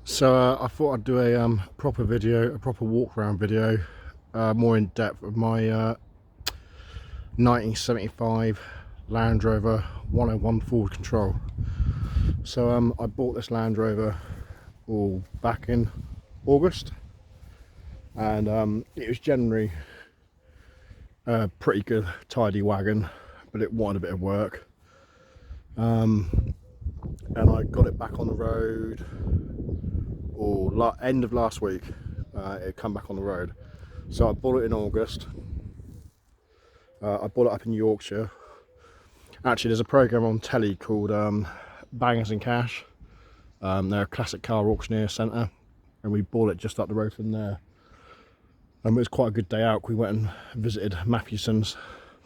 So I thought I'd do a proper video, a proper walk around video, more in depth of my 1975 Land Rover 101 forward control. So I bought this Land Rover all back in August, and it was generally a pretty good, tidy wagon, but it wanted a bit of work. And I got it back on the road end of last week. It come back on the road, so I bought it in August. I bought it up in Yorkshire. Actually, there's a program on telly called Bangers and Cash. They're a classic car auctioneer centre, and we bought it just up the road from there. It was quite a good day out. We went and visited Matthewson's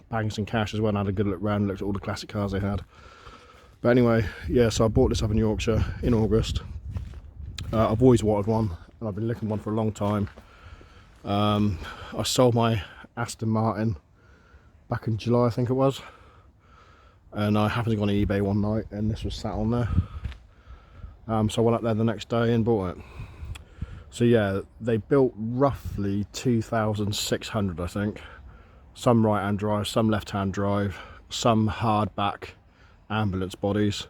Bangers and Cash as well, and had a good look around and looked at all the classic cars they had. But anyway, yeah, so I bought this up in Yorkshire in August. I've always wanted one, and I've been looking for one for a long time. I sold my Aston Martin back in July, I think it was, and I happened to go on eBay one night and this was sat on there. So I went up there the next day and bought it. So yeah, they built roughly 2,600, I think. Some right hand drive, some left hand drive, some hardback ambulance bodies,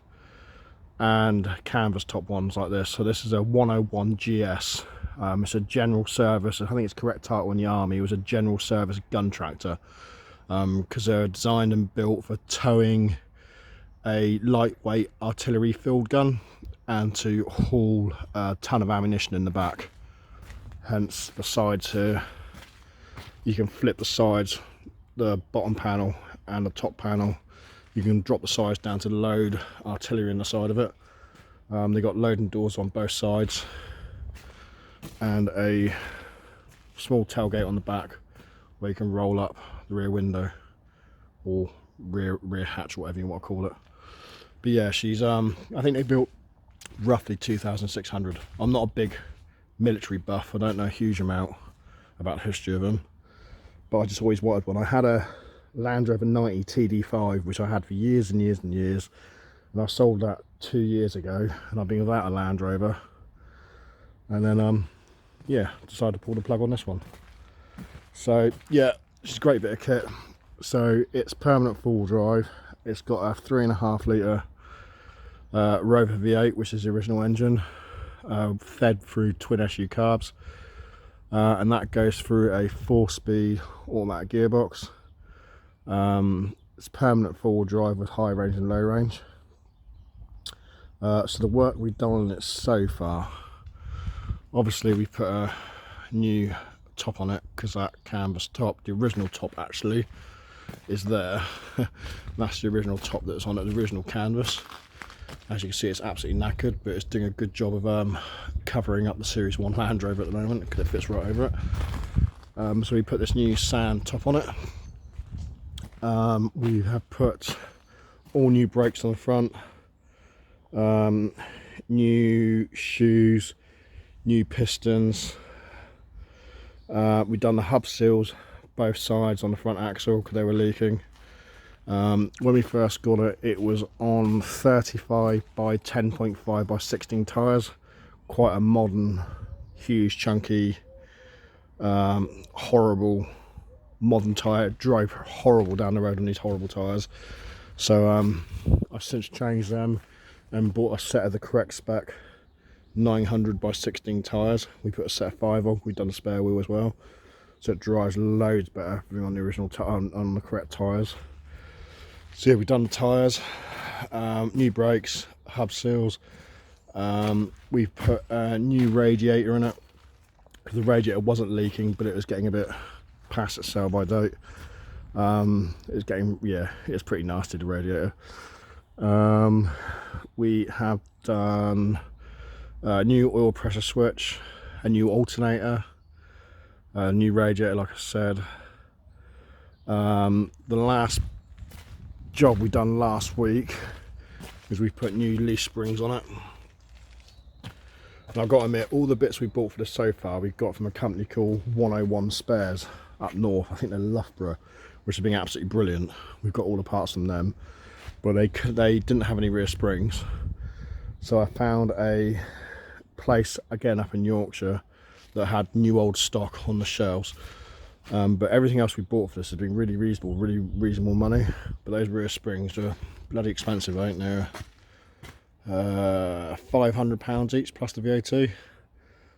and canvas top ones like this. So this is a 101 GS. It's a general service, I think its correct title in the army was a general service gun tractor, because they're designed and built for towing a lightweight artillery field gun and to haul a ton of ammunition in the back. Hence the sides here, you can flip the sides, the bottom panel and the top panel. You can drop the sides down to load artillery in the side of it. They've got loading doors on both sides and a small tailgate on the back where you can roll up the rear window or rear hatch, whatever you want to call it. But yeah, she's I think they built roughly 2,600. I'm not a big military buff, I don't know a huge amount about the history of them, but I just always wanted one. I had a Land Rover 90 TD5 which I had for years and years and years, and I sold that 2 years ago, and I've been without a Land Rover, and then yeah, decided to pull the plug on this one. So yeah, it's a great bit of kit. So it's permanent full drive. It's got a 3.5 litre Rover V8, which is the original engine, fed through twin SU carbs, and that goes through a 4-speed automatic gearbox. It's permanent four-wheel drive with high range and low range. So the work we've done on it so far, obviously we put a new top on it because that canvas top, the original top actually, is there. That's the original top that's on it, the original canvas. As you can see, it's absolutely knackered, but it's doing a good job of covering up the Series 1 Land Rover at the moment because it fits right over it. So we put this new sand top on it. We have put all new brakes on the front, new shoes, new pistons. We've done the hub seals both sides on the front axle because they were leaking. When we first got it, it was on 35 by 10.5 by 16 tyres, quite a modern, huge, chunky, horrible modern tyre. Drove horrible down the road on these horrible tyres. So I've since changed them and bought a set of the correct spec 900 by 16 tyres. We put a set of 5 on. We've done a spare wheel as well, so it drives loads better than on the original on the correct tyres. So yeah, we've done the tyres, new brakes, hub seals. We've put a new radiator in it because the radiator wasn't leaking, but it was getting a bit past its sell by date. It's getting, yeah, it's pretty nasty, the radiator. We have done a new oil pressure switch, a new alternator, a new radiator, like I said. The last job we done last week is we put new leaf springs on it. And I've got to admit, all the bits we bought for this so far we got from a company called 101 Spares up north. I think they're Loughborough, which has been absolutely brilliant. We've got all the parts from them, but they didn't have any rear springs, so I found a place again up in Yorkshire that had new old stock on the shelves. But everything else we bought for this has been really reasonable money. But those rear springs are bloody expensive, ain't they? £500 each plus the VAT.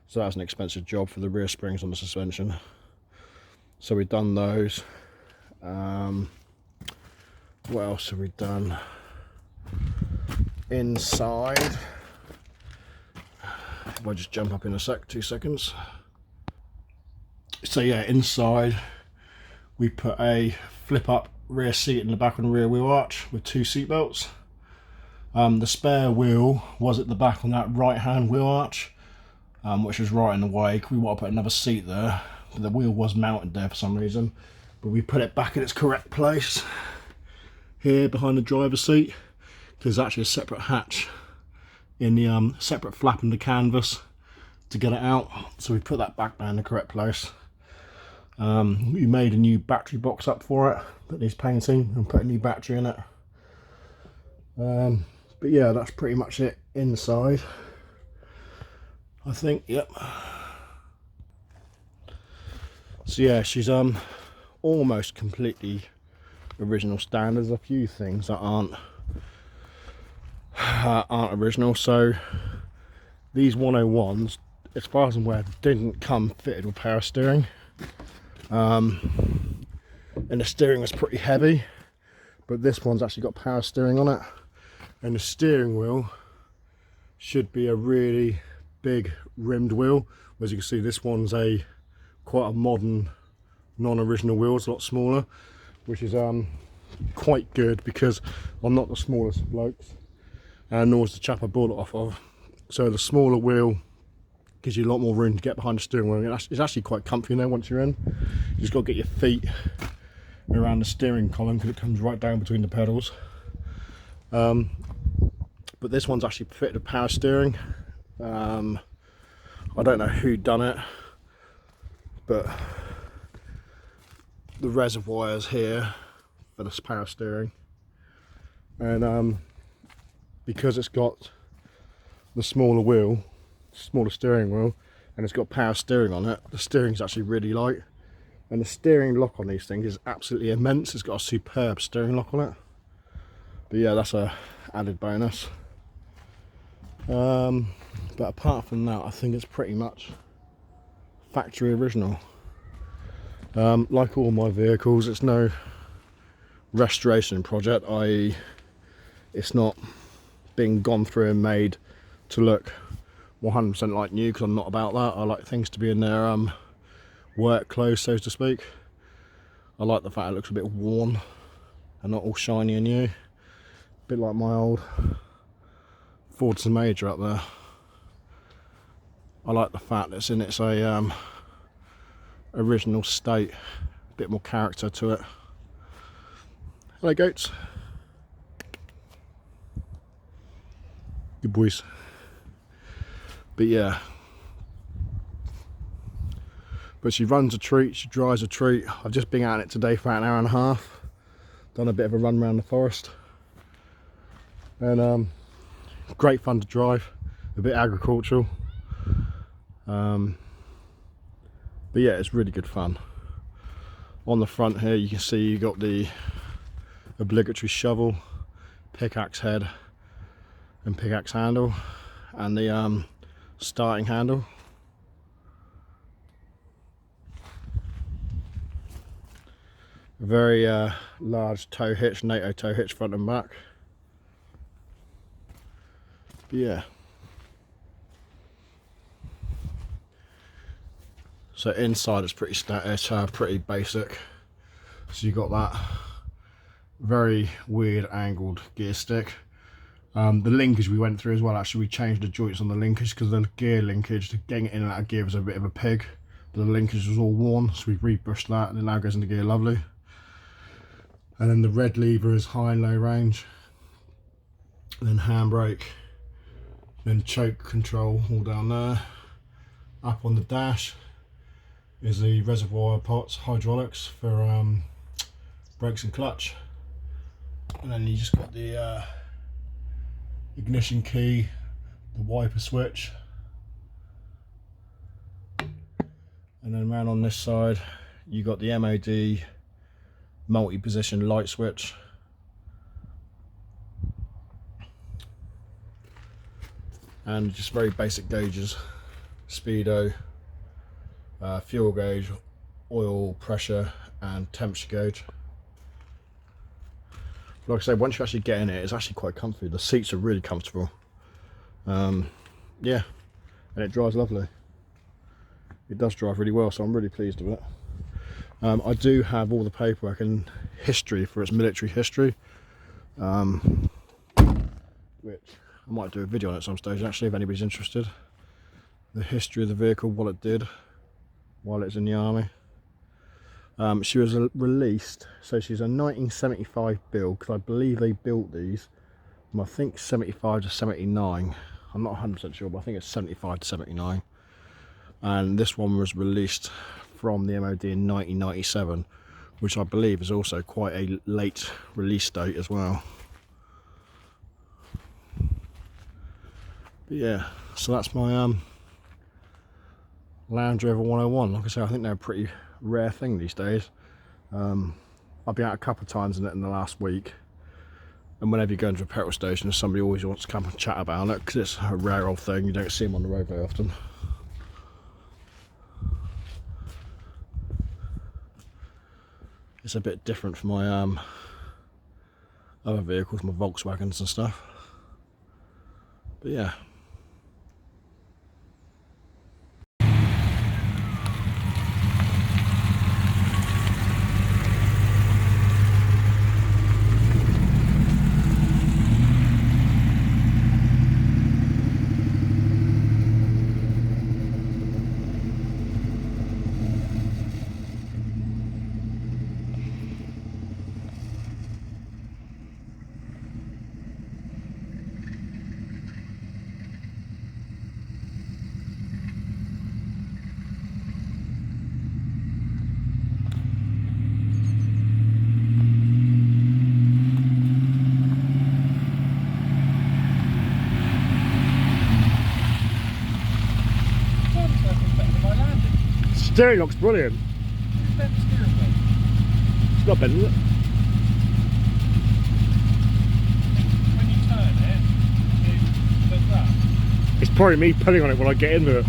So that's an expensive job for the rear springs on the suspension. So we've done those. What else have we done? Inside. If I just jump up in a sec, 2 seconds. So yeah, inside we put a flip up rear seat in the back and rear wheel arch with 2 seat belts. The spare wheel was at the back on that right hand wheel arch, which was right in the way. We want to put another seat there, but the wheel was mounted there for some reason. But we put it back in its correct place here behind the driver's seat, because there's actually a separate hatch in the separate flap in the canvas to get it out. So we put that back there in the correct place. We made a new battery box up for it that needs painting and put a new battery in it. But yeah, that's pretty much it inside, I think. Yep. So yeah, she's almost completely original standards. A few things that aren't original. So these 101s, as far as I'm aware, didn't come fitted with power steering. And the steering was pretty heavy, but this one's actually got power steering on it, and the steering wheel should be a really big rimmed wheel. As you can see, this one's quite a modern non-original wheel. It's a lot smaller, which is quite good because I'm not the smallest blokes, and nor is the chap I bought it off of. So the smaller wheel gives you a lot more room to get behind the steering wheel. It's actually quite comfy now once you're in. You just got to get your feet around the steering column because it comes right down between the pedals. But this one's actually fitted with power steering. I don't know who done it, but the reservoir is here for this power steering, and because it's got the smaller steering wheel, and it's got power steering on it, the steering's actually really light, and the steering lock on these things is absolutely immense. It's got a superb steering lock on it. But yeah, that's a added bonus. But apart from that, I think it's pretty much factory original. Like all my vehicles, it's no restoration project, i.e. it's not being gone through and made to look 100% like new, because I'm not about that. I like things to be in their work clothes, so to speak. I like the fact it looks a bit worn and not all shiny and new. A bit like my old Ford Major up there. I like the fact that it's in its original state, a bit more character to it. Hello goats. Good boys. But yeah, but she runs a treat, she drives a treat. I've just been out in it today for about an hour and a half, done a bit of a run around the forest, and great fun to drive, a bit agricultural, but yeah, it's really good fun. On the front here you can see you got the obligatory shovel, pickaxe head and pickaxe handle, and the starting handle. A very large tow hitch, NATO tow hitch front and back. But yeah, so inside it's pretty basic. So you got that very weird angled gear stick. The linkage we went through as well, actually we changed the joints on the linkage because the gear linkage, to getting it in and out of gear, was a bit of a pig. The linkage was all worn, so we rebrushed that and it now goes into gear lovely. And then the red lever is high and low range, and then handbrake, then choke control all down there. Up on the dash is the reservoir pots, hydraulics for brakes and clutch, and then you just got the ignition key, the wiper switch, And then around on this side, you got the MOD multi-position light switch. And just very basic gauges, speedo, fuel gauge, oil pressure and temperature gauge. Like I say, once you actually get in it, it's actually quite comfy. The seats are really comfortable. Yeah, and it drives lovely. It does drive really well, so I'm really pleased with it. I do have all the paperwork and history for its military history, which I might do a video on at some stage actually if anybody's interested. The history of the vehicle, what it did while it was in the army. She was released, so she's a 1975 build, because I believe they built these from I think 75 to 79. I'm not 100% sure, but I think it's 75 to 79. And this one was released from the MOD in 1997, which I believe is also quite a late release date as well. But yeah, so that's my Land Rover 101. Like I say, I think they're a pretty rare thing these days. I've been out a couple of times in it in the last week, and whenever you go into a petrol station, somebody always wants to come and chat about it, because it's a rare old thing. You don't see them on the road very often. It's a bit different from my other vehicles, my Volkswagens and stuff. But yeah. Steering looks brilliant. It's not bad, is it? When you turn it, it does that. It's probably me pulling on it when I get into it.